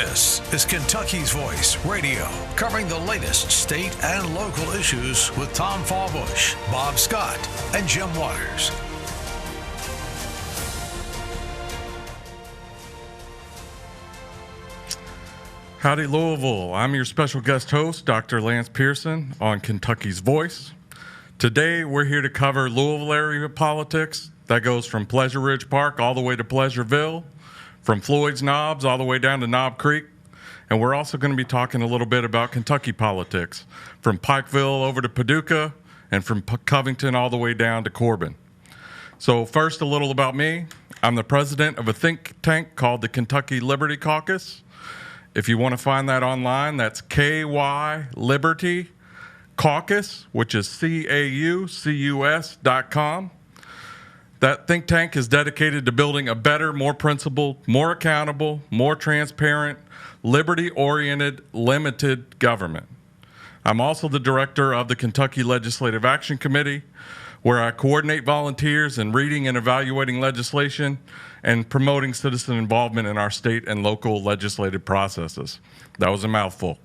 This is Kentucky's Voice Radio, covering the latest state and local issues with Tom Fallbush, Bob Scott, and Jim Waters. Howdy, Louisville. I'm your special guest host, Dr. Lance Pearson, on Kentucky's Voice. Today, we're here to cover Louisville area politics. That goes from Pleasure Ridge Park all the way to Pleasureville, from Floyd's Knobs all the way down to Knob Creek. And we're also going to be talking a little bit about Kentucky politics, from Pikeville over to Paducah, and from Covington all the way down to Corbin. So first, a little about me. I'm the president of a think tank called the Kentucky Liberty Caucus. If you want to find that online, that's KY Liberty Caucus, which is CAUCUS.com. That think tank is dedicated to building a better, more principled, more accountable, more transparent, liberty-oriented, limited government. I'm also the director of the Kentucky Legislative Action Committee, where I coordinate volunteers in reading and evaluating legislation and promoting citizen involvement in our state and local legislative processes. That was a mouthful.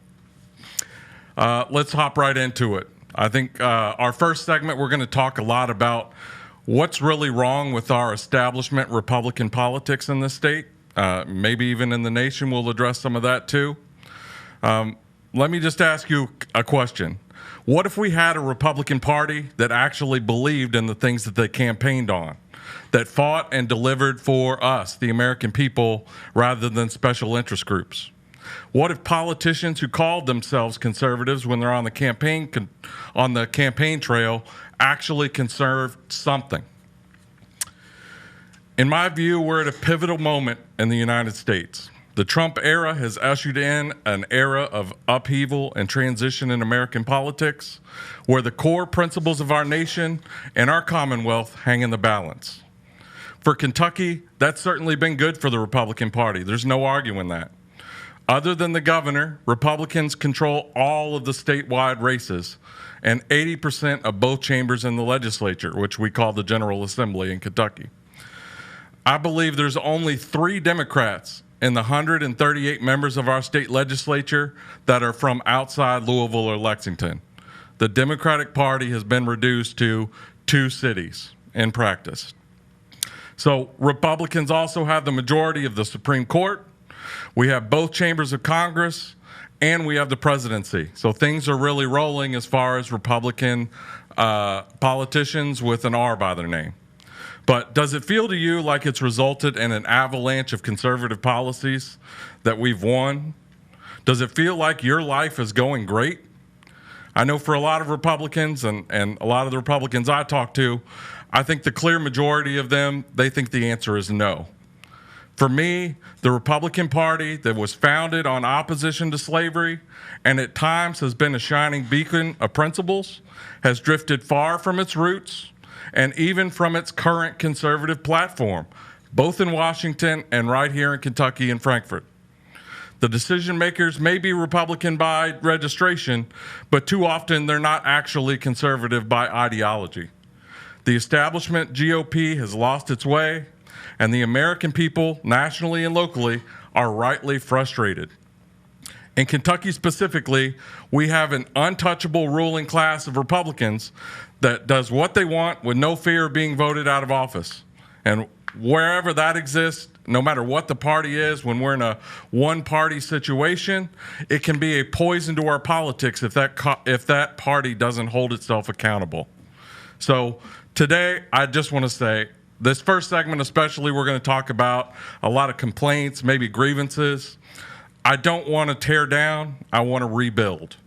Let's hop right into it. I think our first segment, we're going to talk a lot about what's really wrong with our establishment Republican politics in this state. Maybe even in the nation, we'll address some of that too. Let me just ask you a question. What if we had a Republican Party that actually believed in the things that they campaigned on, that fought and delivered for us, the American people, rather than special interest groups? What if politicians who called themselves conservatives when they're on the campaign trail actually conserved something? In my view, we're at a pivotal moment in the United States. The Trump era has ushered in an era of upheaval and transition in American politics, where the core principles of our nation and our Commonwealth hang in the balance. For Kentucky, that's certainly been good for the Republican Party. There's no arguing that. Other than the governor, Republicans control all of the statewide races and 80% of both chambers in the legislature, which we call the General Assembly in Kentucky. I believe there's only 3 Democrats in the 138 members of our state legislature that are from outside Louisville or Lexington. The Democratic Party has been reduced to 2 cities in practice. So Republicans also have the majority of the Supreme Court. We have both chambers of Congress, and we have the presidency. So things are really rolling as far as Republican politicians with an R by their name. But does it feel to you like it's resulted in an avalanche of conservative policies that we've won? Does it feel like your life is going great? I know for a lot of Republicans and a lot of the Republicans I talk to, I think the clear majority of them, they think the answer is no. For me, the Republican Party that was founded on opposition to slavery and at times has been a shining beacon of principles has drifted far from its roots and even from its current conservative platform, both in Washington and right here in Kentucky and Frankfort. The decision makers may be Republican by registration, but too often they're not actually conservative by ideology. The establishment GOP has lost its way, and the American people, nationally and locally, are rightly frustrated. In Kentucky specifically, we have an untouchable ruling class of Republicans that does what they want with no fear of being voted out of office. And wherever that exists, no matter what the party is, when we're in a one-party situation, it can be a poison to our politics if that party doesn't hold itself accountable. So today, I just want to say, this first segment especially, we're going to talk about a lot of complaints, maybe grievances. I don't want to tear down, I want to rebuild.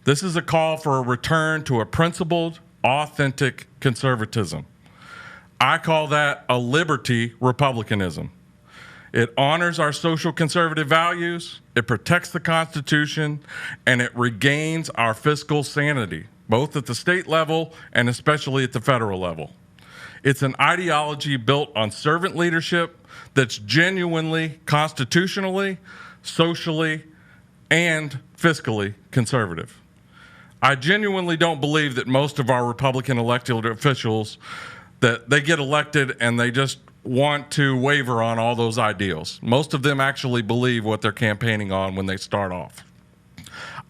This is a call for a return to a principled, authentic conservatism. I call that a liberty republicanism. It honors our social conservative values, it protects the Constitution, and it regains our fiscal sanity, both at the state level and especially at the federal level. It's an ideology built on servant leadership that's genuinely, constitutionally, socially, and fiscally conservative. I genuinely don't believe that most of our Republican elected officials, that they get elected and they just want to waver on all those ideals. Most of them actually believe what they're campaigning on when they start off.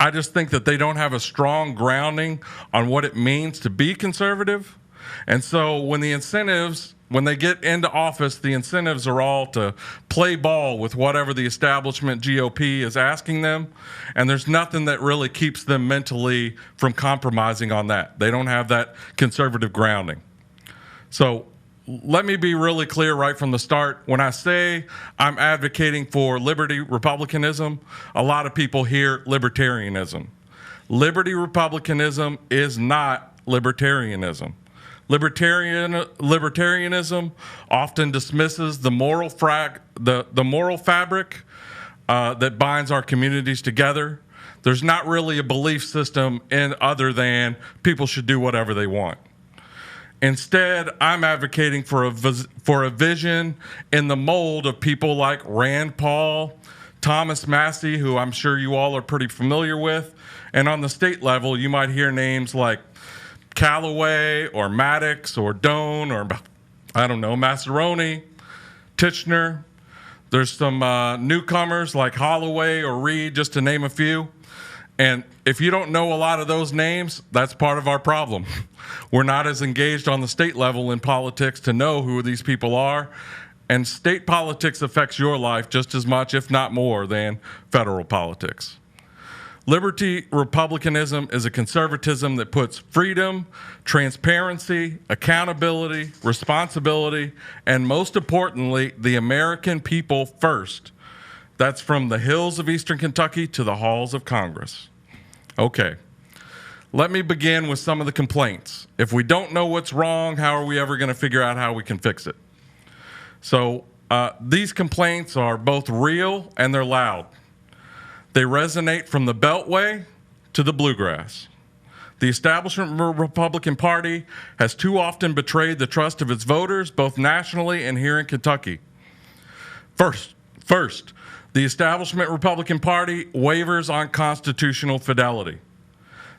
I just think that they don't have a strong grounding on what it means to be conservative. And so when they get into office, the incentives are all to play ball with whatever the establishment GOP is asking them. And there's nothing that really keeps them mentally from compromising on that. They don't have that conservative grounding. So let me be really clear right from the start. When I say I'm advocating for liberty republicanism, a lot of people hear libertarianism. Liberty republicanism is not libertarianism. Libertarianism often dismisses the moral fabric that binds our communities together. There's not really a belief system in other than people should do whatever they want. Instead, I'm advocating for a vision in the mold of people like Rand Paul, Thomas Massey, who I'm sure you all are pretty familiar with, and on the state level, you might hear names like Callaway or Maddox or Doan or, I don't know, Massaroni, Tichenor. There's some newcomers like Holloway or Reed, just to name a few. And if you don't know a lot of those names, that's part of our problem. We're not as engaged on the state level in politics to know who these people are. And state politics affects your life just as much, if not more, than federal politics. Liberty republicanism is a conservatism that puts freedom, transparency, accountability, responsibility, and most importantly, the American people first. That's from the hills of Eastern Kentucky to the halls of Congress. Okay, let me begin with some of the complaints. If we don't know what's wrong, how are we ever going to figure out how we can fix it? So these complaints are both real and they're loud. They resonate from the Beltway to the Bluegrass. The establishment Republican Party has too often betrayed the trust of its voters, both nationally and here in Kentucky. First, the establishment Republican Party wavers on constitutional fidelity.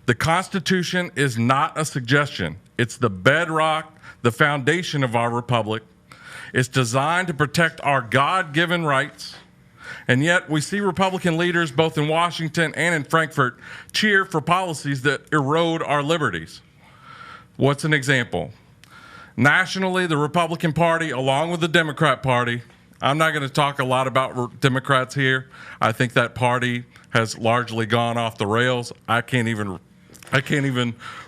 The Constitution is not a suggestion. It's the bedrock, the foundation of our republic. It's designed to protect our God-given rights. And yet we see Republican leaders both in Washington and in Frankfurt cheer for policies that erode our liberties. What's an example? Nationally, the Republican Party, along with the Democrat Party, I'm not going to talk a lot about Democrats here. I think that party has largely gone off the rails. I can't even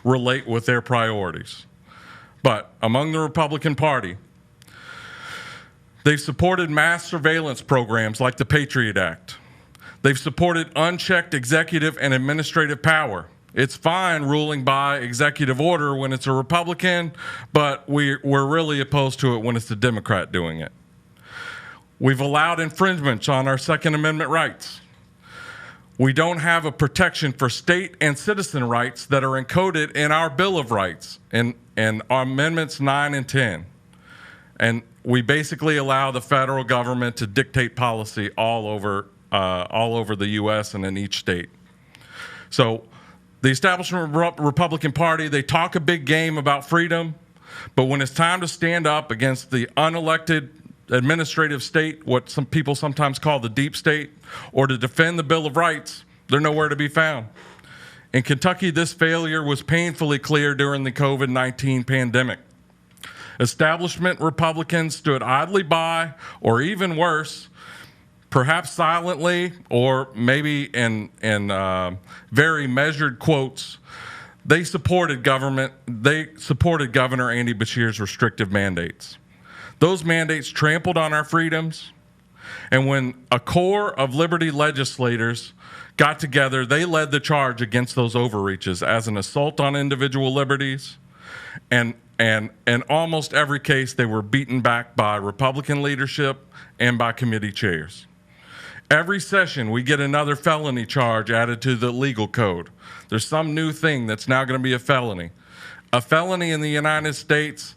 relate with their priorities. But among the Republican Party, they've supported mass surveillance programs like the Patriot Act. They've supported unchecked executive and administrative power. It's fine ruling by executive order when it's a Republican, but we're really opposed to it when it's a Democrat doing it. We've allowed infringements on our Second Amendment rights. We don't have a protection for state and citizen rights that are encoded in our Bill of Rights and our Amendments 9 and 10. And we basically allow the federal government to dictate policy all over the U.S. and in each state. So the establishment Republican Party, they talk a big game about freedom, but when it's time to stand up against the unelected administrative state, what some people sometimes call the deep state, or to defend the Bill of Rights, they're nowhere to be found. In Kentucky, this failure was painfully clear during the COVID-19 pandemic. Establishment Republicans stood idly by, or even worse, perhaps silently, or maybe in very measured quotes, they supported Governor Andy Beshear's restrictive mandates. Those mandates trampled on our freedoms, and when a core of liberty legislators got together, they led the charge against those overreaches as an assault on individual liberties, and in almost every case, they were beaten back by Republican leadership and by committee chairs. Every session, we get another felony charge added to the legal code. There's some new thing that's now going to be a felony. A felony in the United States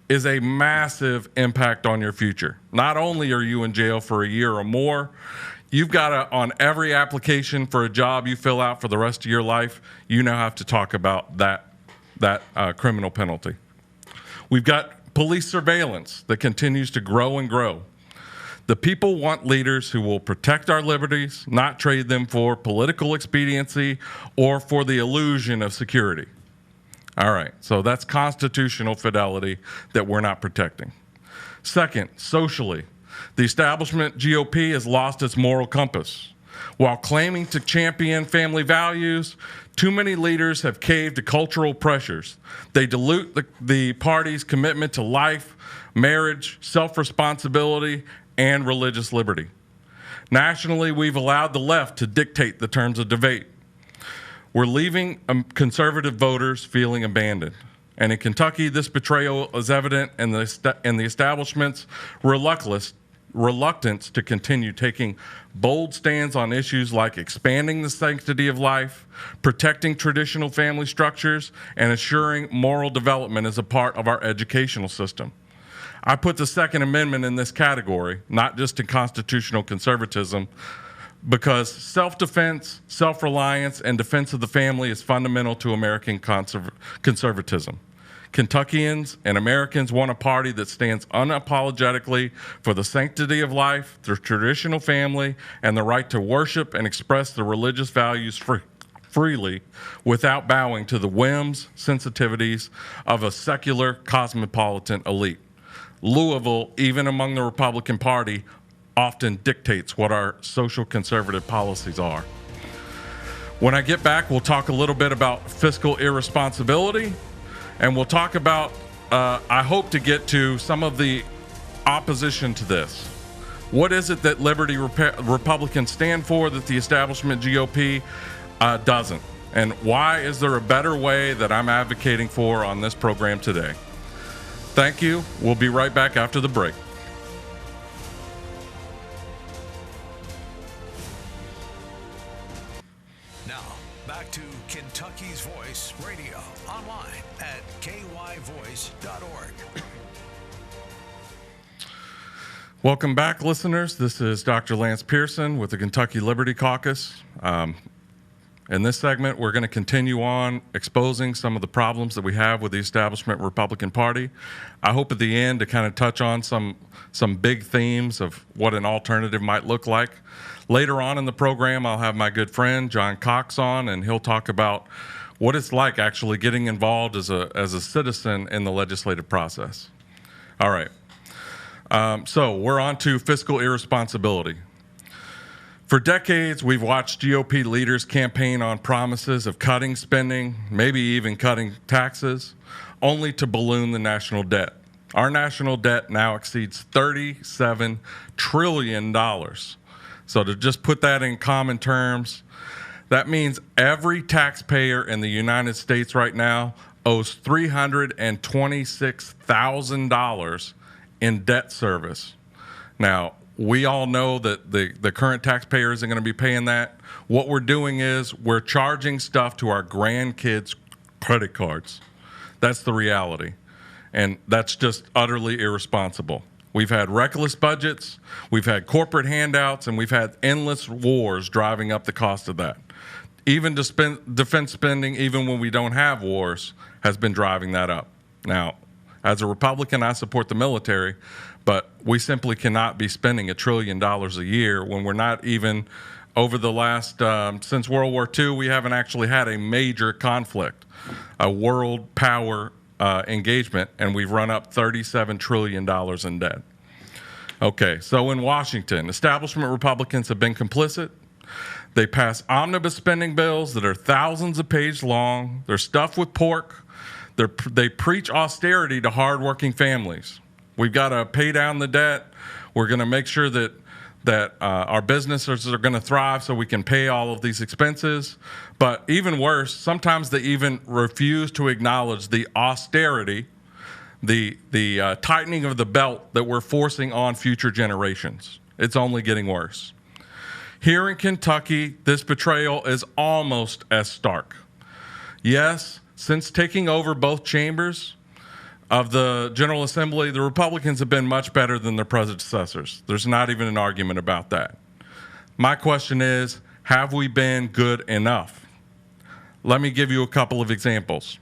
is a massive impact on your future. Not only are you in jail for a year or more, you've got to, on every application for a job you fill out for the rest of your life, you now have to talk about that criminal penalty. We've got police surveillance that continues to grow and grow. The people want leaders who will protect our liberties, not trade them for political expediency or for the illusion of security. All right, so that's constitutional fidelity that we're not protecting. Second, socially, the establishment GOP has lost its moral compass. While claiming to champion family values, too many leaders have caved to cultural pressures. They dilute the party's commitment to life, marriage, self-responsibility, and religious liberty. Nationally, we've allowed the left to dictate the terms of debate. We're leaving conservative voters feeling abandoned. And in Kentucky, this betrayal is evident in the establishment's reluctance to continue taking bold stands on issues like expanding the sanctity of life, protecting traditional family structures, and assuring moral development as a part of our educational system. I put the Second Amendment in this category, not just in constitutional conservatism, because self-defense, self-reliance, and defense of the family is fundamental to American conservatism. Kentuckians and Americans want a party that stands unapologetically for the sanctity of life, the traditional family, and the right to worship and express the religious values freely without bowing to the whims, sensitivities of a secular cosmopolitan elite. Louisville, even among the Republican Party, often dictates what our social conservative policies are. When I get back, we'll talk a little bit about fiscal irresponsibility, and we'll talk about, I hope to get to some of the opposition to this. What is it that Liberty Republicans stand for that the establishment GOP doesn't? And why is there a better way that I'm advocating for on this program today? Thank you. We'll be right back after the break. Now, back to Kentucky's Voice Radio, online at kyvoice.org. Welcome back, listeners. This is Dr. Lance Pearson with the Kentucky Liberty Caucus. In this segment, we're going to continue on exposing some of the problems that we have with the establishment Republican Party. I hope at the end to kind of touch on some big themes of what an alternative might look like. Later on in the program, I'll have my good friend John Cox on, and he'll talk about what it's like actually getting involved as a citizen in the legislative process. All right. So we're on to fiscal irresponsibility. For decades, we've watched GOP leaders campaign on promises of cutting spending, maybe even cutting taxes, only to balloon the national debt. Our national debt now exceeds $37 trillion. So to just put that in common terms, that means every taxpayer in the United States right now owes $326,000 in debt service. Now, we all know that the current taxpayer isn't going to be paying that. What we're doing is we're charging stuff to our grandkids' credit cards. That's the reality. And that's just utterly irresponsible. We've had reckless budgets, we've had corporate handouts, and we've had endless wars driving up the cost of that. Even defense spending, even when we don't have wars, has been driving that up. Now, as a Republican, I support the military, but we simply cannot be spending $1 trillion a year when we're not even, over the last, since World War II, we haven't actually had a major conflict, a world power engagement, and we've run up $37 trillion in debt. Okay, so in Washington, establishment Republicans have been complicit. They pass omnibus spending bills that are thousands of pages long. They're stuffed with pork. They preach austerity to hardworking families. We've got to pay down the debt. We're going to make sure that our businesses are going to thrive so we can pay all of these expenses. But even worse, sometimes they even refuse to acknowledge the austerity, the tightening of the belt that we're forcing on future generations. It's only getting worse. Here in Kentucky, this betrayal is almost as stark. Yes, since taking over both chambers of the General Assembly, the Republicans have been much better than their predecessors. There's not even an argument about that. My question is, have we been good enough? Let me give you a couple of examples.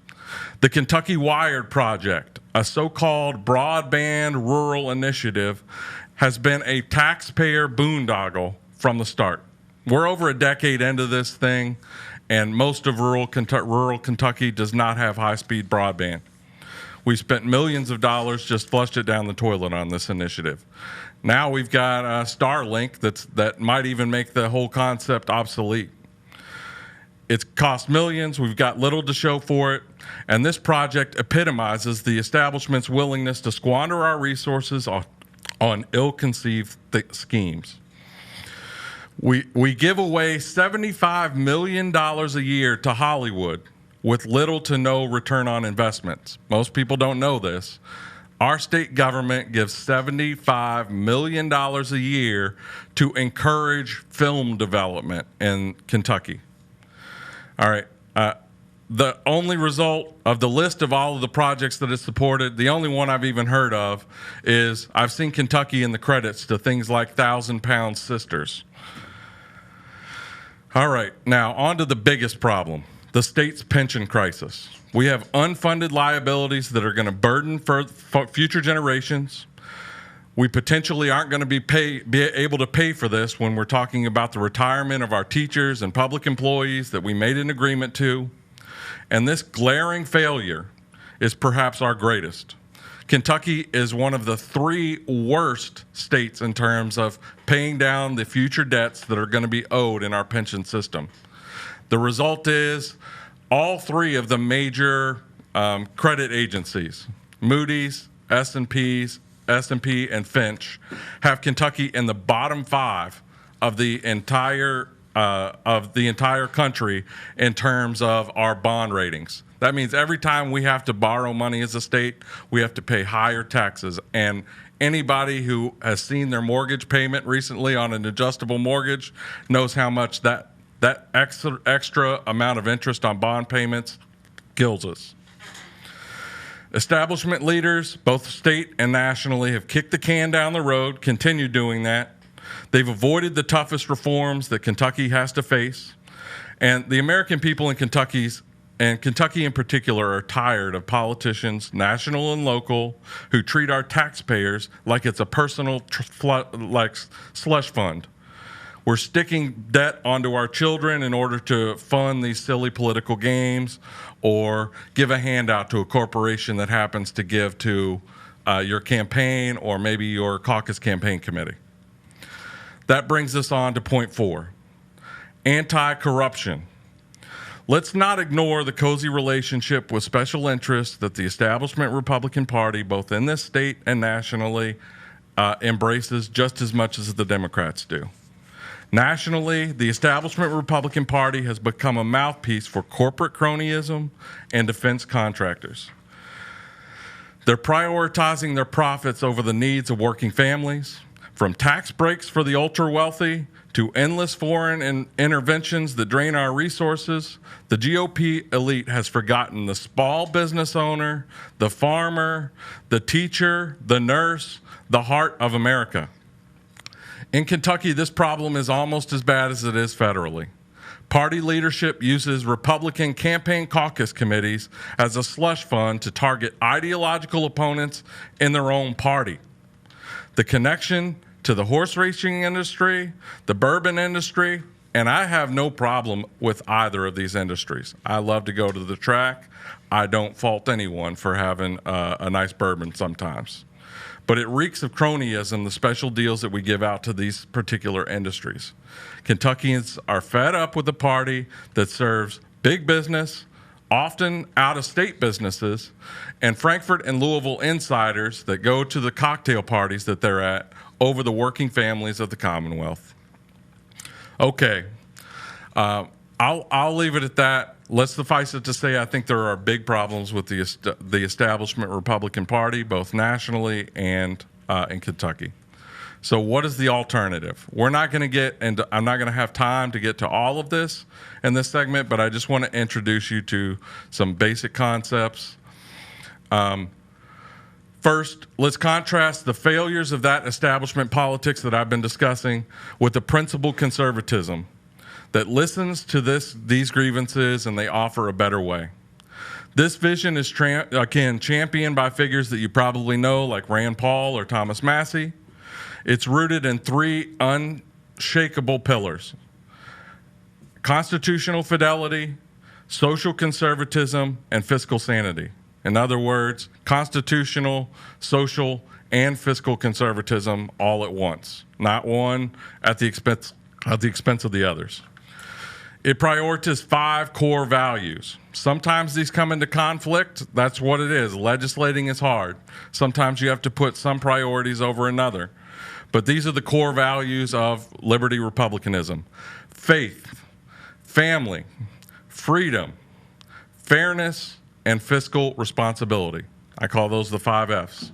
The Kentucky Wired Project, a so-called broadband rural initiative has been a taxpayer boondoggle from the start. We're over a decade into this thing, and most of rural Kentucky does not have high-speed broadband. We spent millions of dollars, just flushed it down the toilet on this initiative. Now we've got Starlink that might even make the whole concept obsolete. It's cost millions, we've got little to show for it, and this project epitomizes the establishment's willingness to squander our resources on ill-conceived schemes. We give away $75 million a year to Hollywood with little to no return on investments. Most people don't know this. Our state government gives $75 million a year to encourage film development in Kentucky. All right. The only result of the list of all of the projects that it's supported, the only one I've even heard of is I've seen Kentucky in the credits to things like 1,000-Pound Sisters. All right, now on to the biggest problem, the state's pension crisis. We have unfunded liabilities that are going to burden for future generations. We potentially aren't going to be able to pay for this when we're talking about the retirement of our teachers and public employees that we made an agreement to. And this glaring failure is perhaps our greatest. Kentucky is one of the 3 worst states in terms of paying down the future debts that are going to be owed in our pension system. The result is all 3 of the major credit agencies, Moody's, S&P, and Finch, have Kentucky in the bottom 5 of the entire country in terms of our bond ratings. That means every time we have to borrow money as a state, we have to pay higher taxes. And anybody who has seen their mortgage payment recently on an adjustable mortgage knows how much that extra amount of interest on bond payments kills us. Establishment leaders, both state and nationally, have kicked the can down the road, continue doing that. They've avoided the toughest reforms that Kentucky has to face. And the American people in Kentucky in particular are tired of politicians, national and local, who treat our taxpayers like it's a personal slush fund. We're sticking debt onto our children in order to fund these silly political games or give a handout to a corporation that happens to give to your campaign or maybe your caucus campaign committee. That brings us on to point 4, anti-corruption. Let's not ignore the cozy relationship with special interests that the establishment Republican Party, both in this state and nationally, embraces just as much as the Democrats do. Nationally, the establishment Republican Party has become a mouthpiece for corporate cronyism and defense contractors. They're prioritizing their profits over the needs of working families, from tax breaks for the ultra-wealthy to endless foreign interventions that drain our resources. The GOP elite has forgotten the small business owner, the farmer, the teacher, the nurse, the heart of America. In Kentucky, this problem is almost as bad as it is federally. Party leadership uses Republican campaign caucus committees as a slush fund to target ideological opponents in their own party. The connection to the horse racing industry, the bourbon industry, and I have no problem with either of these industries. I love to go to the track. I don't fault anyone for having a nice bourbon sometimes. But it reeks of cronyism, the special deals that we give out to these particular industries. Kentuckians are fed up with a party that serves big business, often out-of-state businesses, and Frankfort and Louisville insiders that go to the cocktail parties that they're at over the working families of the Commonwealth. Okay, I'll leave it at that. Let's suffice it to say I think there are big problems with the establishment Republican Party, both nationally and in Kentucky. So what is the alternative? We're not going to get, and I'm not going to have time to get to all of this in this segment, but I just want to introduce you to some basic concepts. First, let's contrast the failures of that establishment politics that I've been discussing with the principled conservatism that listens to these grievances and they offer a better way. This vision is again championed by figures that you probably know, like Rand Paul or Thomas Massey. It's rooted in three unshakable pillars: constitutional fidelity, social conservatism, and fiscal sanity. In other words, constitutional, social, and fiscal conservatism all at once, not one at the expense of the others. It prioritizes 5 core values. Sometimes these come into conflict. That's what it is. Legislating is hard. Sometimes you have to put some priorities over another. But these are the core values of liberty republicanism: faith, family, freedom, fairness, and fiscal responsibility. I call those the 5 F's: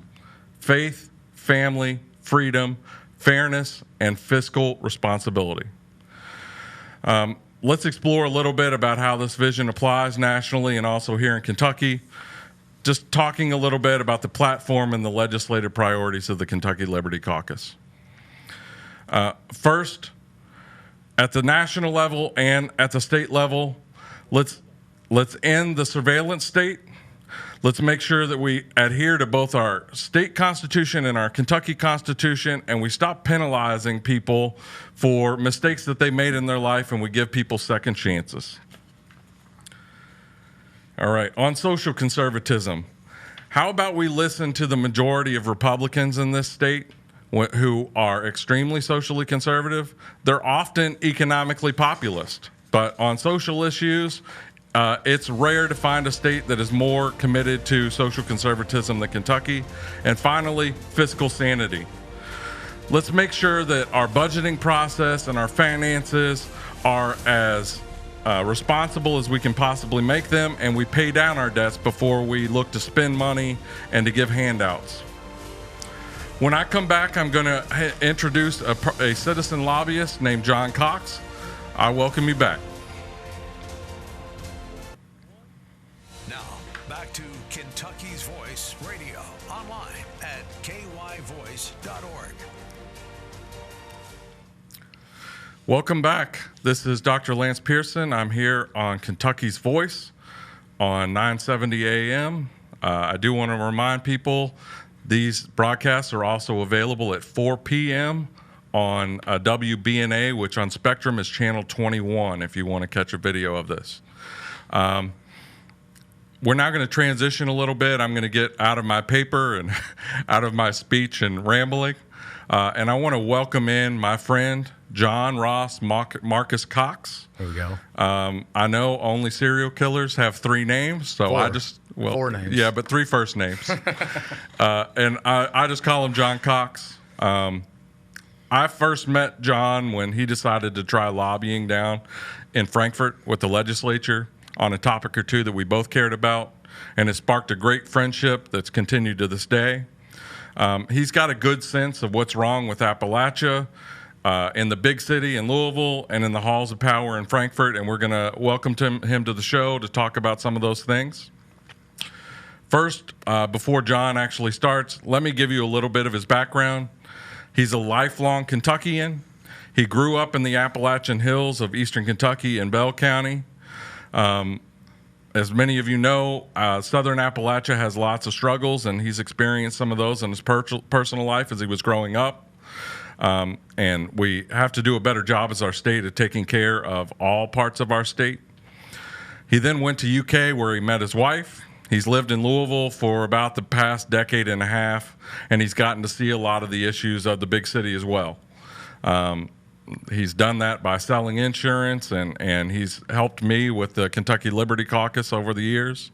faith, family, freedom, fairness, and fiscal responsibility. Let's explore a little bit about how this vision applies nationally and also here in Kentucky. Just talking a little bit about the platform and the legislative priorities of the Kentucky Liberty Caucus. First, at the national level and at the state level, let's end the surveillance state. Let's make sure that we adhere to both our state constitution and our Kentucky Constitution, and we stop penalizing people for mistakes that they made in their life, and we give people second chances. All right, on social conservatism, how about we listen to the majority of Republicans in this state who are extremely socially conservative? They're often economically populist, but on social issues, it's rare to find a state that is more committed to social conservatism than Kentucky. And finally, fiscal sanity. Let's make sure that our budgeting process and our finances are as responsible as we can possibly make them, and we pay down our debts before we look to spend money and to give handouts. When I come back, I'm going to introduce a citizen lobbyist named John Cox. I welcome you back. Back to Kentucky's Voice Radio, online at kyvoice.org. Welcome back. This is Dr. Lance Pearson. I'm here on Kentucky's Voice on 970 AM. I do want to remind people these broadcasts are also available at 4 p.m. on WBNA, which on Spectrum is channel 21 if you want to catch a video of this. We're now going to transition a little bit. I'm going to get out of my paper and out of my speech and rambling. And I want to welcome in my friend, John Ross Marcus Cox. There we go. I know only serial killers have 3 names, so 4. 4 names. Yeah, but 3 first names. And I just call him John Cox. I first met John when he decided to try lobbying down in Frankfort with the legislature on a topic or two that we both cared about, and it sparked a great friendship that's continued to this day. He's got a good sense of what's wrong with Appalachia in the big city in Louisville and in the halls of power in Frankfort, and we're going to welcome him to the show to talk about some of those things. First, before John actually starts, let me give you a little bit of his background. He's a lifelong Kentuckian. He grew up in the Appalachian Hills of eastern Kentucky in Bell County. As many of you know, Southern Appalachia has lots of struggles, and he's experienced some of those in his personal life as he was growing up. And we have to do a better job as our state of taking care of all parts of our state. He then went to UK where he met his wife. He's lived in Louisville for about the past decade and a half, and he's gotten to see a lot of the issues of the big city as well. He's done that by selling insurance, and he's helped me with the Kentucky Liberty Caucus over the years.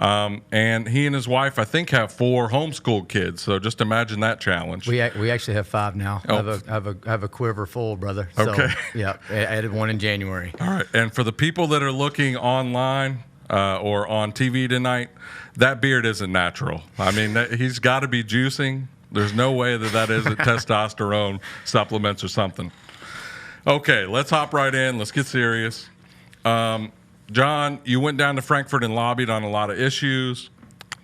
And he and his wife, I think, have 4 homeschooled kids. So just imagine that challenge. We actually have 5 now. Oh. I have a quiver full, brother. So, okay. Yeah, I added 1 in January. All right. And for the people that are looking online or on TV tonight, that beard isn't natural. I mean, he's got to be juicing. There's no way that isn't testosterone supplements or something. Okay, let's hop right in. Let's get serious. John, you went down to Frankfort and lobbied on a lot of issues.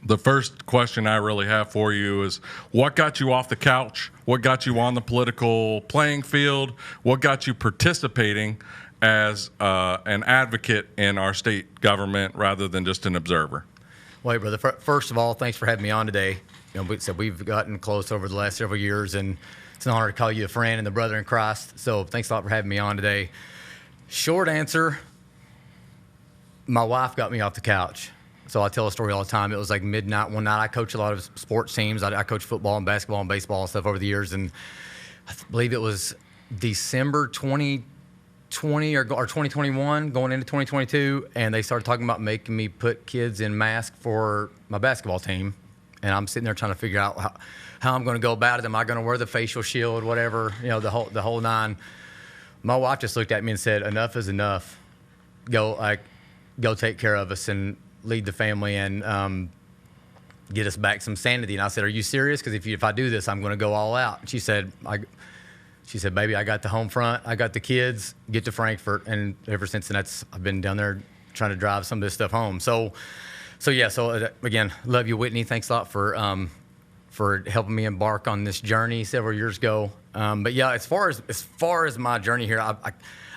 The first question I really have for you is, what got you off the couch? What got you on the political playing field? What got you participating as an advocate in our state government rather than just an observer? Well, hey, brother, first of all, thanks for having me on today. We've gotten close over the last several years, and it's an honor to call you a friend and a brother in Christ. So thanks a lot for having me on today. Short answer, my wife got me off the couch. So I tell a story all the time. It was like midnight one night. I coach a lot of sports teams. I coach football and basketball and baseball and stuff over the years, and I believe it was December 2020 or 2021 going into 2022, and they started talking about making me put kids in masks for my basketball team. And I'm sitting there trying to figure out how I'm going to go about it. Am I going to wear the facial shield, whatever, the whole nine? My wife just looked at me and said, "Enough is enough. Go take care of us and lead the family and get us back some sanity." And I said, "Are you serious? Because if I do this, I'm going to go all out." And she said, "Baby, I got the home front. I got the kids. Get to Frankfurt." And ever since then, I've been down there trying to drive some of this stuff home. So again, love you, Whitney. Thanks a lot for helping me embark on this journey several years ago. But yeah, as far as my journey here,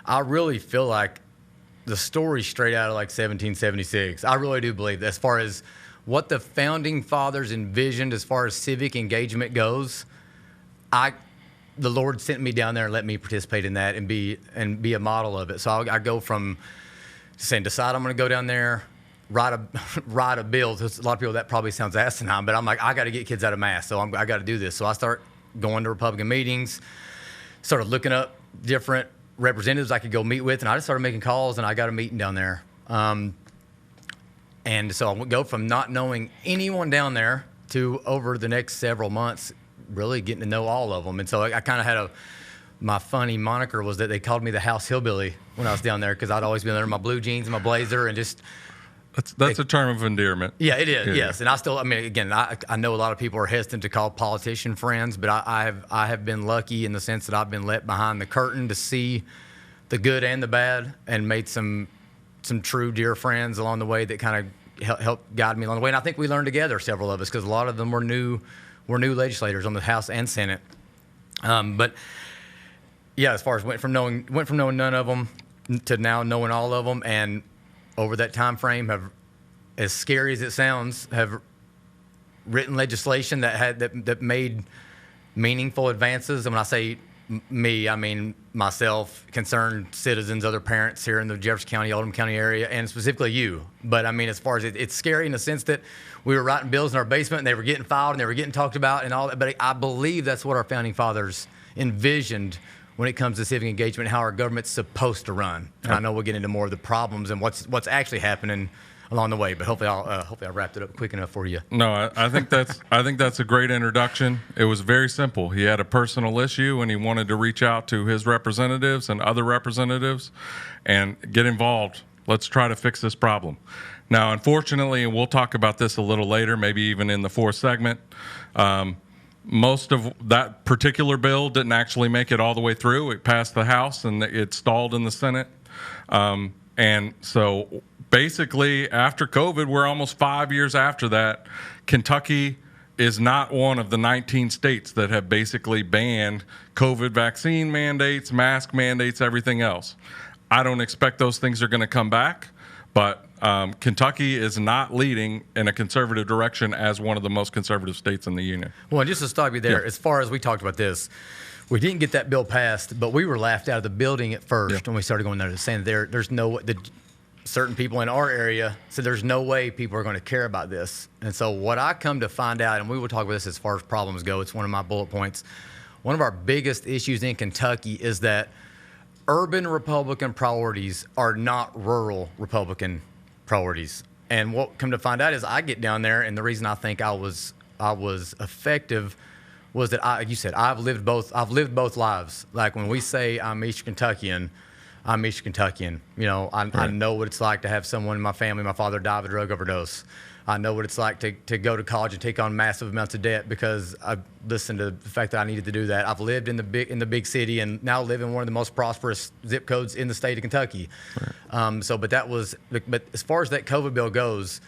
I really feel like the story's straight out of like 1776. I really do believe that as far as what the founding fathers envisioned as far as civic engagement goes, the Lord sent me down there and let me participate in that and be a model of it. So I go from saying, decide I'm going to go down there, write a bill. A lot of people, that probably sounds asinine, but I'm like, I got to get kids out of mass, so I got to do this. So I start going to Republican meetings, started looking up different representatives I could go meet with, and I just started making calls, and I got a meeting down there. And so I would go from not knowing anyone down there to over the next several months really getting to know all of them. And so I kind of had my funny moniker was that they called me the house hillbilly when I was down there because I'd always been there in my blue jeans and my blazer and just... That's a term of endearment. Yeah, it is, yeah. Yes. And I know a lot of people are hesitant to call politician friends, but I have been lucky in the sense that I've been let behind the curtain to see the good and the bad and made some true dear friends along the way that kind of helped guide me along the way. And I think we learned together, several of us, because a lot of them were new legislators on the House and Senate. But yeah, as far as went from knowing none of them to now knowing all of them, and over that time frame, have, as scary as it sounds, have written legislation that made meaningful advances. And when I say me, I mean myself, concerned citizens, other parents here in the Jefferson County, Oldham County area, and specifically you. But I mean, as far as it's scary in the sense that we were writing bills in our basement and they were getting filed and they were getting talked about and all that. But I believe that's what our founding fathers envisioned when it comes to civic engagement, how our government's supposed to run. And I know we'll get into more of the problems and what's actually happening along the way. But hopefully I wrapped it up quick enough for you. No, I think that's a great introduction. It was very simple. He had a personal issue and he wanted to reach out to his representatives and other representatives and get involved. Let's try to fix this problem. Now, unfortunately, and we'll talk about this a little later, maybe even in the fourth segment, most of that particular bill didn't actually make it all the way through. It passed the House and it stalled in the Senate. And so basically after COVID, we're almost 5 years after that. Kentucky is not one of the 19 states that have basically banned COVID vaccine mandates, mask mandates, everything else. I don't expect those things are going to come back, but Kentucky is not leading in a conservative direction as one of the most conservative states in the union. Well, and just to stop you there, Yeah. as far as we talked about this, we didn't get that bill passed, but we were laughed out of the building at first when we started going there, saying there's no certain people in our area said there's no way people are going to care about this. And so what I come to find out, and we will talk about this as far as problems go, it's one of my bullet points. One of our biggest issues in Kentucky is that urban Republican priorities are not rural Republican priorities. And what come to find out is I get down there, and the reason I think I was effective was that I've lived both lives. Like when we say I'm East Kentuckian, I'm East Kentuckian. You know, I know what it's like to have someone in my family, my father, die of a drug overdose. I know what it's like to go to college and take on massive amounts of debt because I listened to the fact that I needed to do that. I've lived in the big city and now live in one of the most prosperous zip codes in the state of Kentucky. Right. But as far as that COVID bill goes,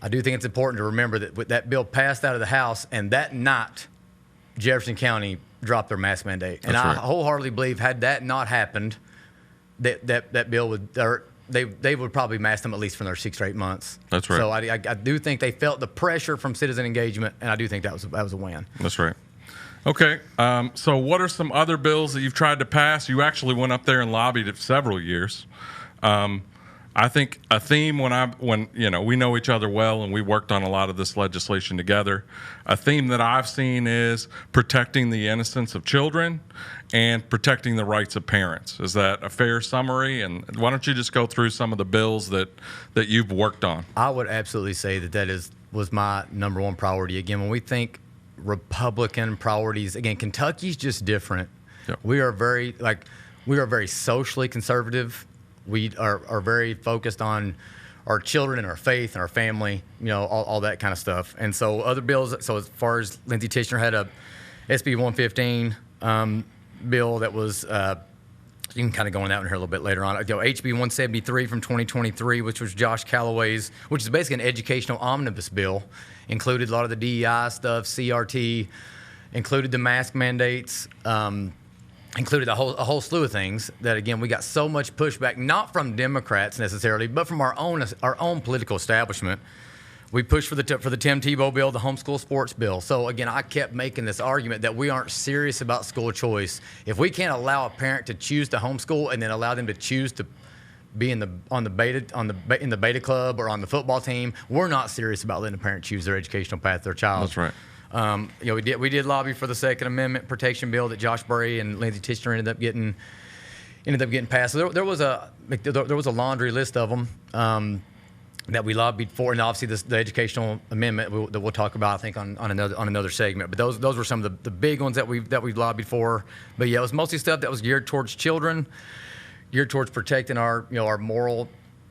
I do think it's important to remember that that bill passed out of the House, and that night, Jefferson County dropped their mask mandate. And I wholeheartedly believe had that not happened, that bill would, or they would probably mask them at least for another 6 or 8 months. That's right. So I do think they felt the pressure from citizen engagement, and I do think that was a win. That's right. Okay, so what are some other bills that you've tried to pass? You actually went up there and lobbied it for several years. I think a theme when we know each other well and we worked on a lot of this legislation together, a theme that I've seen is protecting the innocence of children and protecting the rights of parents. Is that a fair summary? And why don't you just go through some of the bills that you've worked on? I would absolutely say that was my number one priority. Again, when we think Republican priorities, again, Kentucky's just different. Yep. We are very socially conservative. We are very focused on our children and our faith and our family, all that kind of stuff. And so other bills, so as far as Lindsey Tichenor had a SB 115 bill that was, you can kind of go on that one here a little bit later on. HB 173 from 2023, which was Josh Callaway's, which is basically an educational omnibus bill, included a lot of the DEI stuff, CRT, included the mask mandates, included a whole slew of things that, again, we got so much pushback, not from Democrats necessarily, but from our own political establishment. We pushed for the Tim Tebow bill, the homeschool sports bill. So, again, I kept making this argument that we aren't serious about school choice. If we can't allow a parent to choose to homeschool and then allow them to choose to be in the beta club or on the football team, we're not serious about letting a parent choose their educational path of their child. That's right. We did lobby for the Second Amendment protection bill that Josh Bray and Lindsey Tichenor ended up getting passed. So there was a laundry list of them that we lobbied for, and obviously the educational amendment that we'll talk about, I think, on another segment. But those were some of the big ones that we lobbied for. But yeah, it was mostly stuff that was geared towards children, geared towards protecting our moral,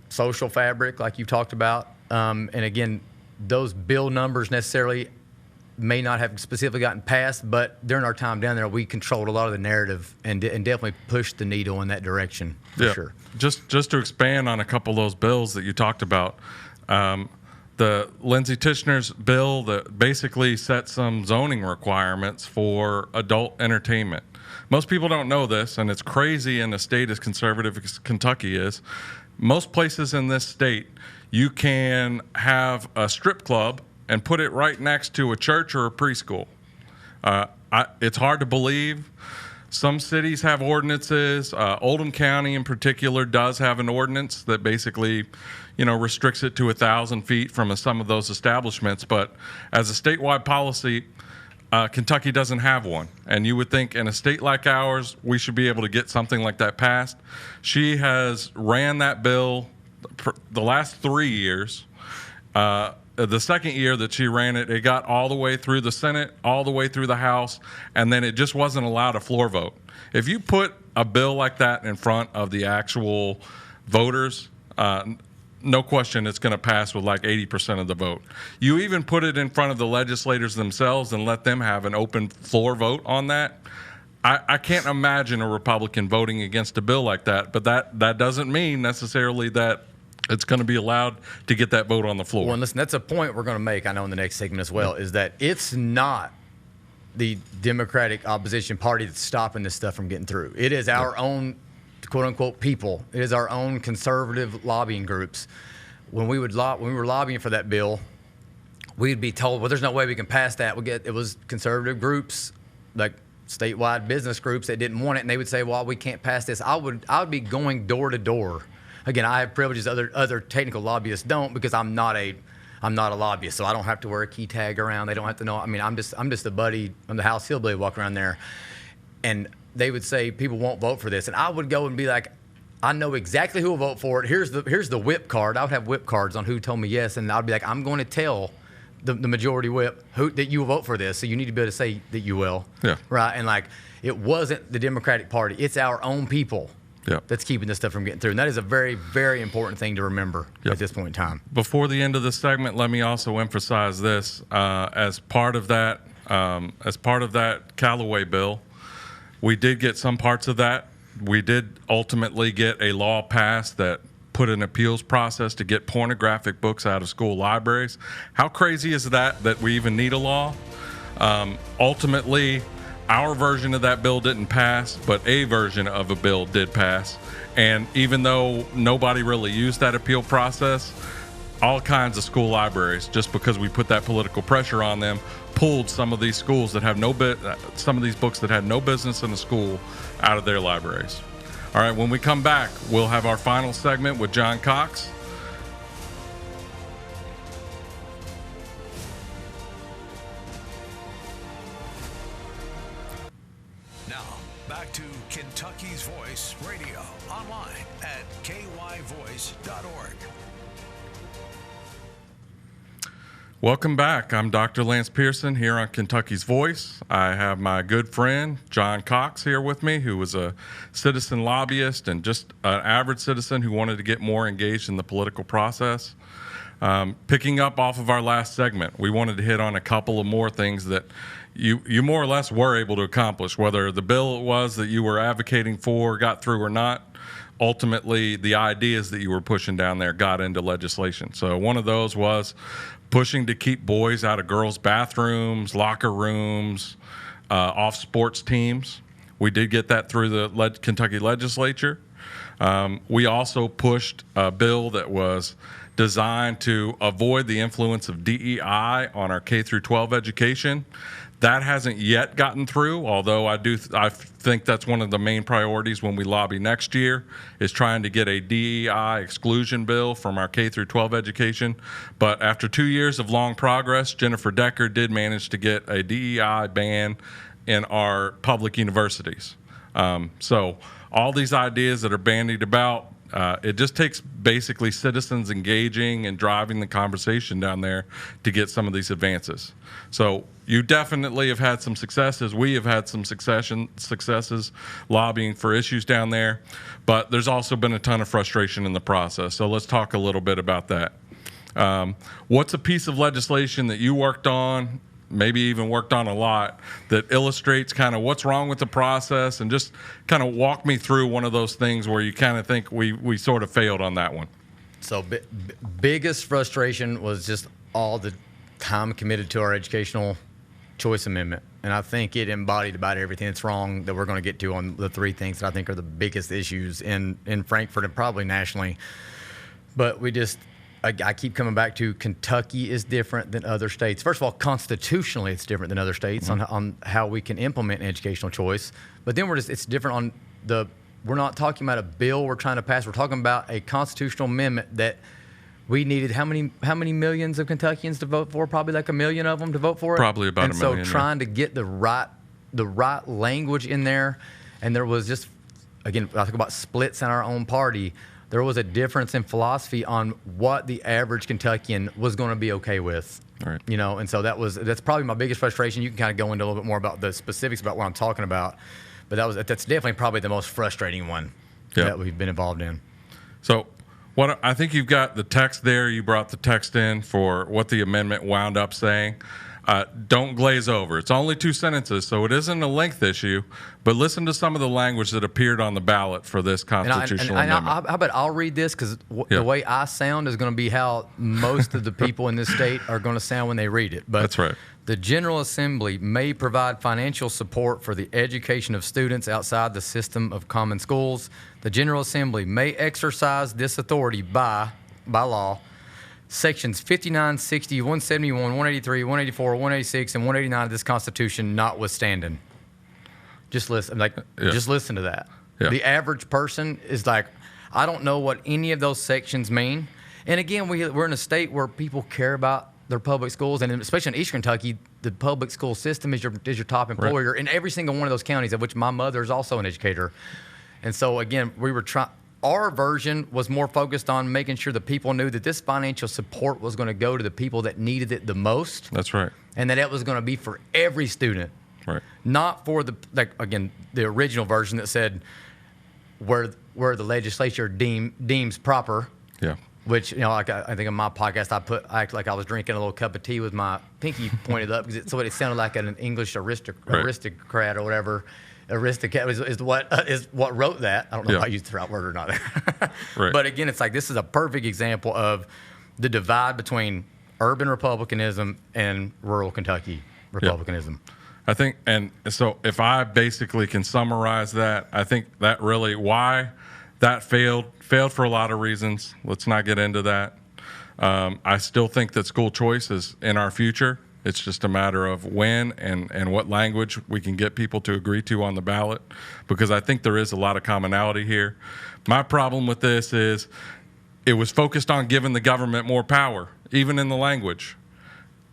social fabric, like you talked about. And again, those bill numbers necessarily may not have specifically gotten passed, but during our time down there, we controlled a lot of the narrative and definitely pushed the needle in that direction, for sure. Just to expand on a couple of those bills that you talked about, the Lindsey Tichenor's bill that basically set some zoning requirements for adult entertainment. Most people don't know this, and it's crazy in a state as conservative as Kentucky is. Most places in this state, you can have a strip club and put it right next to a church or a preschool. It's hard to believe. Some cities have ordinances. Oldham County in particular does have an ordinance that basically, restricts it to 1,000 feet from some of those establishments. But as a statewide policy, Kentucky doesn't have one. And you would think in a state like ours, we should be able to get something like that passed. She has ran that bill the last 3 years. The second year that she ran it, it got all the way through the Senate, all the way through the House, and then it just wasn't allowed a floor vote. If you put a bill like that in front of the actual voters, no question it's going to pass with like 80% of the vote. You even put it in front of the legislators themselves and let them have an open floor vote on that. I can't imagine a Republican voting against a bill like that, but that doesn't mean necessarily that it's going to be allowed to get that vote on the floor. Well, and listen, that's a point we're going to make, I know, in the next segment as well, is that it's not the Democratic opposition party that's stopping this stuff from getting through. It is our own, quote-unquote, people. It is our own conservative lobbying groups. When we were lobbying for that bill, we'd be told, well, there's no way we can pass that. It was conservative groups, like statewide business groups that didn't want it, and they would say, well, we can't pass this. I would be going door to door. Again, I have privileges other technical lobbyists don't, because I'm not a lobbyist, so I don't have to wear a key tag around. They don't have to know. I mean, I'm just a buddy. I'm the House hillbilly walking around there, and they would say people won't vote for this, and I would go and be like, I know exactly who will vote for it. Here's the whip card. I would have whip cards on who told me yes, and I'd be like, I'm going to tell the majority whip that you will vote for this, so you need to be able to say that you will. Yeah. Right. And like, it wasn't the Democratic Party. It's our own people. Yep. That's keeping this stuff from getting through. And that is a very, very important thing to remember at this point in time. Before the end of the segment, let me also emphasize this. As part of that Callaway bill, we did get some parts of that. We did ultimately get a law passed that put an appeals process to get pornographic books out of school libraries. How crazy is that we even need a law? Ultimately, our version of that bill didn't pass, but a version of a bill did pass. And even though nobody really used that appeal process, all kinds of school libraries, just because we put that political pressure on them, pulled some of these schools that have some of these books that had no business in the school out of their libraries. All right, when we come back, we'll have our final segment with John Cox. Now, back to Kentucky's Voice Radio, online at kyvoice.org. Welcome back. I'm Dr. Lance Pearson here on Kentucky's Voice. I have my good friend John Cox here with me, who was a citizen lobbyist and just an average citizen who wanted to get more engaged in the political process. Picking up off of our last segment, we wanted to hit on a couple of more things that you more or less were able to accomplish, whether the bill it was that you were advocating for got through or not. Ultimately, the ideas that you were pushing down there got into legislation. So one of those was pushing to keep boys out of girls' bathrooms, locker rooms, off sports teams. We did get that through the Kentucky legislature. We also pushed a bill that was designed to avoid the influence of DEI on our K through 12 education. That hasn't yet gotten through, although I think that's one of the main priorities when we lobby next year, is trying to get a DEI exclusion bill from our K through 12 education. But after 2 years of long progress, Jennifer Decker did manage to get a DEI ban in our public universities. So all these ideas that are bandied about, it just takes basically citizens engaging and driving the conversation down there to get some of these advances. So you definitely have had some successes. We have had some successes lobbying for issues down there, but there's also been a ton of frustration in the process. So let's talk a little bit about that. What's a piece of legislation that you worked on, maybe even worked on a lot, that illustrates kind of what's wrong with the process, and just kind of walk me through one of those things where you kind of think we sort of failed on that one? So biggest frustration was just all the time committed to our educational choice amendment. And I think it embodied about everything that's wrong that we're going to get to on the three things that I think are the biggest issues in Frankfort and probably nationally. But I keep coming back to Kentucky is different than other states. First of all, constitutionally, it's different than other states on how we can implement educational choice. But then it's different on we're not talking about a bill we're trying to pass. We're talking about a constitutional amendment that we needed how many millions of Kentuckians to vote for? Probably like 1 million of them to vote for it. Probably about 1 million. And so trying to get the right language in there, and there was just, again, I talk about splits in our own party. There was a difference in philosophy on what the average Kentuckian was going to be okay with. Right. And so that's probably my biggest frustration. You can kind of go into a little bit more about the specifics about what I'm talking about, but that's definitely probably the most frustrating one that we've been involved in. So I think you've got the text there. You brought the text in for what the amendment wound up saying. Don't glaze over. It's only 2 sentences, so it isn't a length issue, but listen to some of the language that appeared on the ballot for this constitutional amendment. How about I'll read this, because the way I sound is going to be how most of the people in this state are going to sound when they read it. But that's right. The General Assembly may provide financial support for the education of students outside the system of common schools. The General Assembly may exercise this authority by law. Sections 59, 60, 171, 183, 184, 186, and 189 of this Constitution notwithstanding. Just listen to that. Yeah. The average person is like, I don't know what any of those sections mean. And again, we're in a state where people care about their public schools, and especially in Eastern Kentucky, the public school system is your top employer in every single one of those counties, of which my mother is also an educator. And so again, our version was more focused on making sure that people knew that this financial support was going to go to the people that needed it the most. That's right. And that it was going to be for every student. Right. Not for the original version that said where the legislature deems proper. Yeah. Which, I think in my podcast I act like I was drinking a little cup of tea with my pinky pointed up, because it sounded like an English aristocrat or whatever. Aristocrat is what wrote that. I don't know if I used the right word or not there. Right. But again, it's like this is a perfect example of the divide between urban republicanism and rural Kentucky republicanism. I think, and so if I basically can summarize that, I think that really why that failed for a lot of reasons. Let's not get into that. I still think that school choice is in our future. It's just a matter of when and what language we can get people to agree to on the ballot, because I think there is a lot of commonality here. My problem with this is it was focused on giving the government more power, even in the language.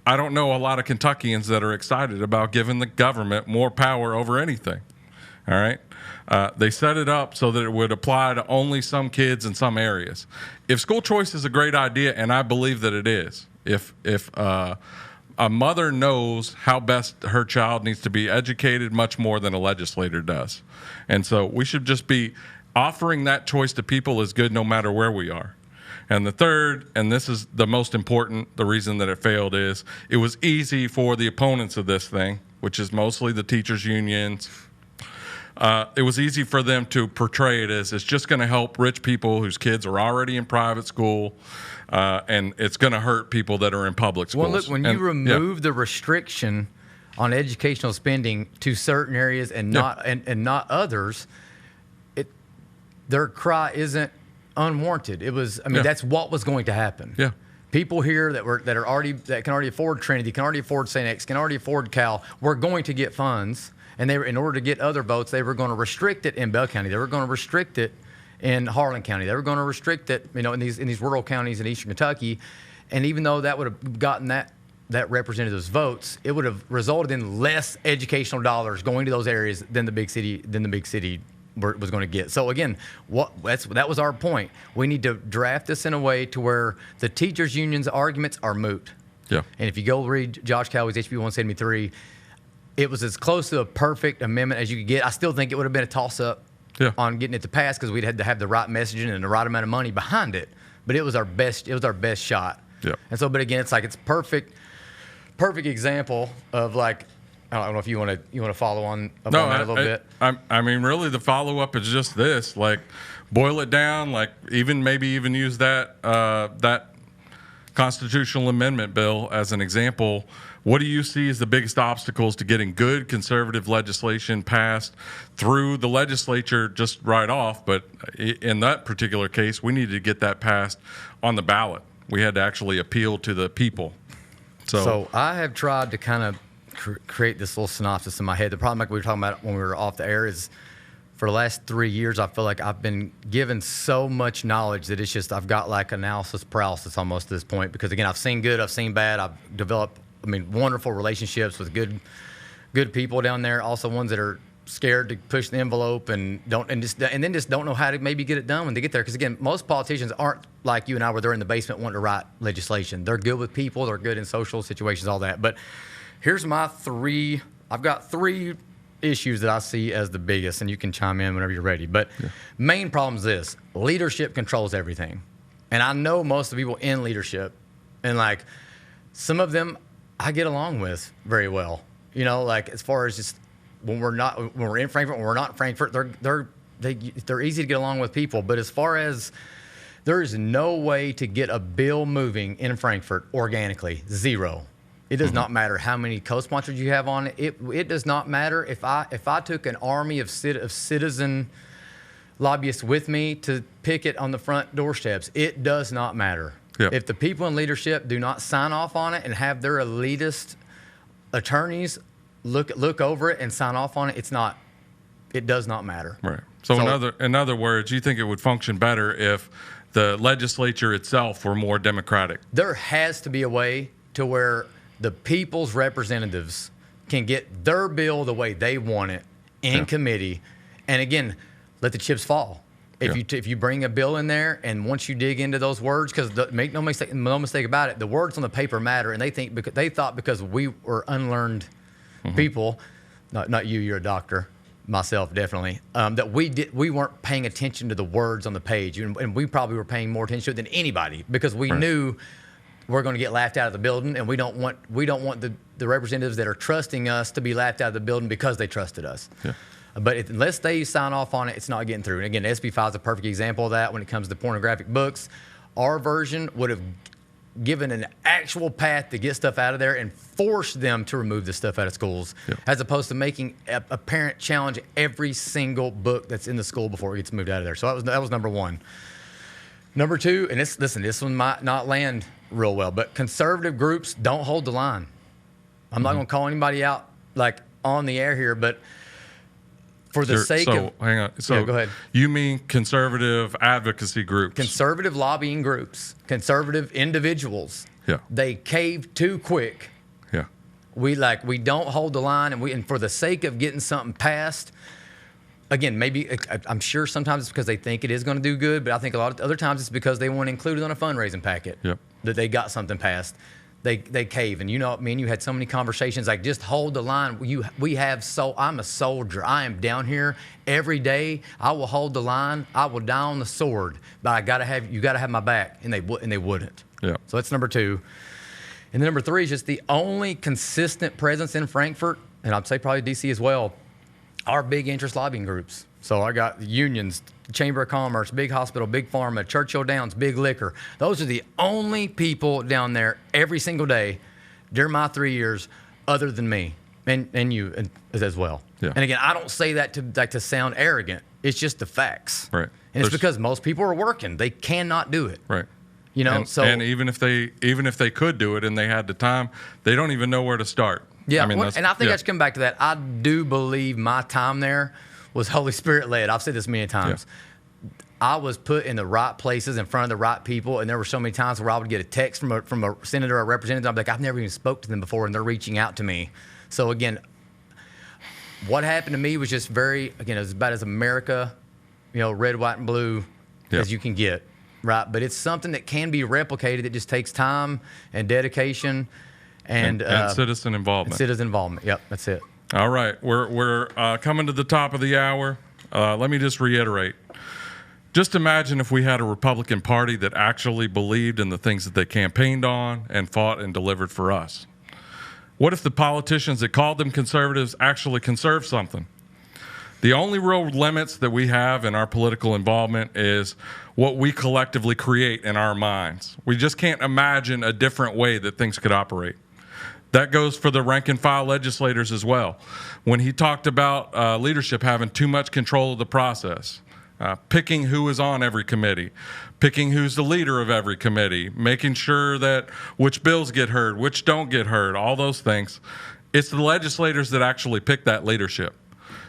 I don't know a lot of Kentuckians that are excited about giving the government more power over anything. All right? They set it up so that it would apply to only some kids in some areas. If school choice is a great idea, and I believe that it is, if a mother knows how best her child needs to be educated much more than a legislator does. And so we should just be offering that choice to people is good no matter where we are. And the third, and this is the most important, the reason that it failed is it was easy for the opponents of this thing, which is mostly the teachers' unions. It was easy for them to portray it as it's just going to help rich people whose kids are already in private school, and it's going to hurt people that are in public schools. Well, look, when you remove the restriction on educational spending to certain areas and not and not others, their cry isn't unwarranted. It was, I mean, that's what was going to happen. Yeah. People here that can already afford Trinity, can already afford St. X, can already afford Cal, were going to get funds, and in order to get other votes, they were going to restrict it in Bell County. They were going to restrict it in Harlan County. They were going to restrict it, in these rural counties in Eastern Kentucky. And even though that would have gotten that representative's votes, it would have resulted in less educational dollars going to those areas than the big city was going to get. So again, that was our point. We need to draft this in a way to where the teachers' unions' arguments are moot. Yeah. And if you go read Josh Calloway's HB 173, it was as close to a perfect amendment as you could get. I still think it would have been a toss-up on getting it to pass because we'd had to have the right messaging and the right amount of money behind it. But it was our best. It was our best shot. Yeah. And so, but again, it's perfect example of like. I don't know if you want to follow on that a little bit. I mean, really, the follow up is just this: like, boil it down. Like, maybe even use that constitutional amendment bill as an example. What do you see as the biggest obstacles to getting good conservative legislation passed through the legislature just right off? But in that particular case, we needed to get that passed on the ballot. We had to actually appeal to the people. So I have tried to kind of create this little synopsis in my head. The problem, like we were talking about when we were off the air, is for the last 3 years, I feel like I've been given so much knowledge that it's just I've got like analysis paralysis almost at this point. Because again, I've seen good, I've seen bad. I've developed, wonderful relationships with good people down there. Also, ones that are scared to push the envelope and then just don't know how to maybe get it done when they get there. Because again, most politicians aren't like you and I, where they're in the basement wanting to write legislation. They're good with people. They're good in social situations, all that. But here's my three. I've got three issues that I see as the biggest, and you can chime in whenever you're ready. But main problem is this: leadership controls everything. And I know most of the people in leadership, and like some of them I get along with very well. Like as far as just when we're in Frankfort, when we're not in Frankfort, they're easy to get along with people. But as far as there is no way to get a bill moving in Frankfort organically, zero. It does not matter how many co-sponsors you have on it. It does not matter if I took an army of citizen lobbyists with me to picket on the front doorsteps. It does not matter. Yep. If the people in leadership do not sign off on it and have their elitist attorneys look over it and sign off on it, it does not matter. Right. So in other words, you think it would function better if the legislature itself were more democratic? There has to be a way to where the people's representatives can get their bill the way they want it in committee, and again, let the chips fall. If you bring a bill in there, and once you dig into those words, because make no mistake about it, the words on the paper matter, and they thought because we were unlearned people, not you, you're a doctor, myself definitely, that we weren't paying attention to the words on the page, and we probably were paying more attention to it than anybody because we knew we're going to get laughed out of the building, and we don't want the representatives that are trusting us to be laughed out of the building because they trusted us. Yeah. But unless they sign off on it, it's not getting through. And again, SB 5 is a perfect example of that when it comes to pornographic books. Our version would given an actual path to get stuff out of there and force them to remove this stuff out of schools, as opposed to making a parent challenge every single book that's in the school before it gets moved out of there. So that was number one. Number two, and this one might not land real well, but conservative groups don't hold the line. I'm not going to call anybody out like on the air here, but for the sake of... hang on. So go ahead. You mean conservative advocacy groups? Conservative lobbying groups, conservative individuals. Yeah. They cave too quick. Yeah. We don't hold the line, and for the sake of getting something passed, again, maybe I'm sure sometimes it's because they think it is going to do good, but I think a lot of other times it's because they want to include it on a fundraising packet. Yep. That they got something passed. They cave, and me and you had so many conversations like, just hold the line. I'm a soldier. I am down here every day. I will hold the line. I will die on the sword, but you got to have my back, and they wouldn't. Yeah. So that's number two. And then number three is just the only consistent presence in Frankfort, and I'd say probably DC as well, are big interest lobbying groups. So I got unions, Chamber of Commerce, Big Hospital, Big Pharma, Churchill Downs, Big Liquor. Those are the only people down there every single day during my 3 years, other than me and you as well. Yeah. And again, I don't say that to sound arrogant. It's just the facts. Right. And it's because most people are working. They cannot do it. Right. And even if they could do it and they had the time, they don't even know where to start. Yeah, and I think I should come back to that. I do believe my time there was Holy Spirit led. I've said this many times. Yeah. I was put in the right places in front of the right people, and there were so many times where I would get a text from a senator or representative. I'm like, I've never even spoke to them before, and they're reaching out to me. So again, what happened to me was just as about as America, red, white, and blue as you can get, right? But it's something that can be replicated. It just takes time and dedication. And citizen involvement. Citizen involvement. Yep, that's it. All right, we're coming to the top of the hour. Let me just reiterate. Just imagine if we had a Republican Party that actually believed in the things that they campaigned on and fought and delivered for us. What if the politicians that called them conservatives actually conserved something? The only real limits that we have in our political involvement is what we collectively create in our minds. We just can't imagine a different way that things could operate. That goes for the rank and file legislators as well. When he talked about leadership having too much control of the process, picking who is on every committee, picking who's the leader of every committee, making sure that which bills get heard, which don't get heard, all those things. It's the legislators that actually pick that leadership.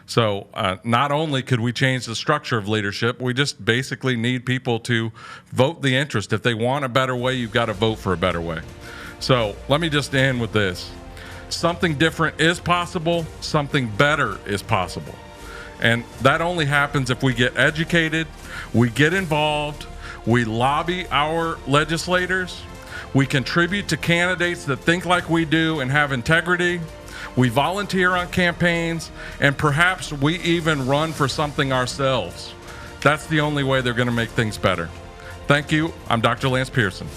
So not only could we change the structure of leadership, we just basically need people to vote the interest. If they want a better way, you've got to vote for a better way. So let me just end with this. Something different is possible. Something better is possible. And that only happens if we get educated, we get involved, we lobby our legislators, we contribute to candidates that think like we do and have integrity, we volunteer on campaigns, and perhaps we even run for something ourselves. That's the only way they're going to make things better. Thank you. I'm Dr. Lance Pearson.